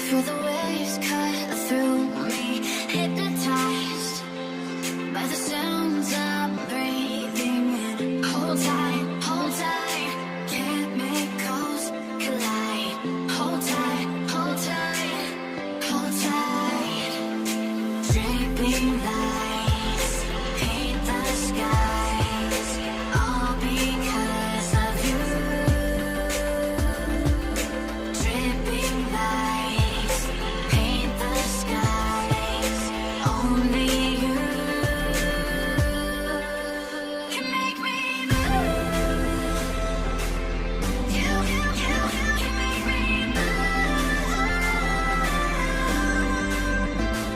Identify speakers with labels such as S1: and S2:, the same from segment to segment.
S1: Feel the waves cut through me, hypnotized by the sounds I'm breathing in. Hold tight, chemicals collide. Hold tight, hold tight. Draping lights paint the skies, all because of you. Dripping lights paint the skies, only you can make me move. You can make me move.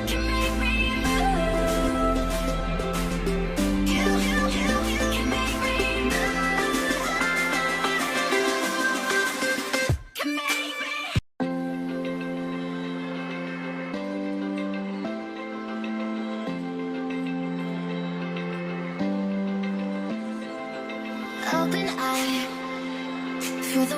S1: Can make me move. You can make me move. Can make me. Open eye, feel the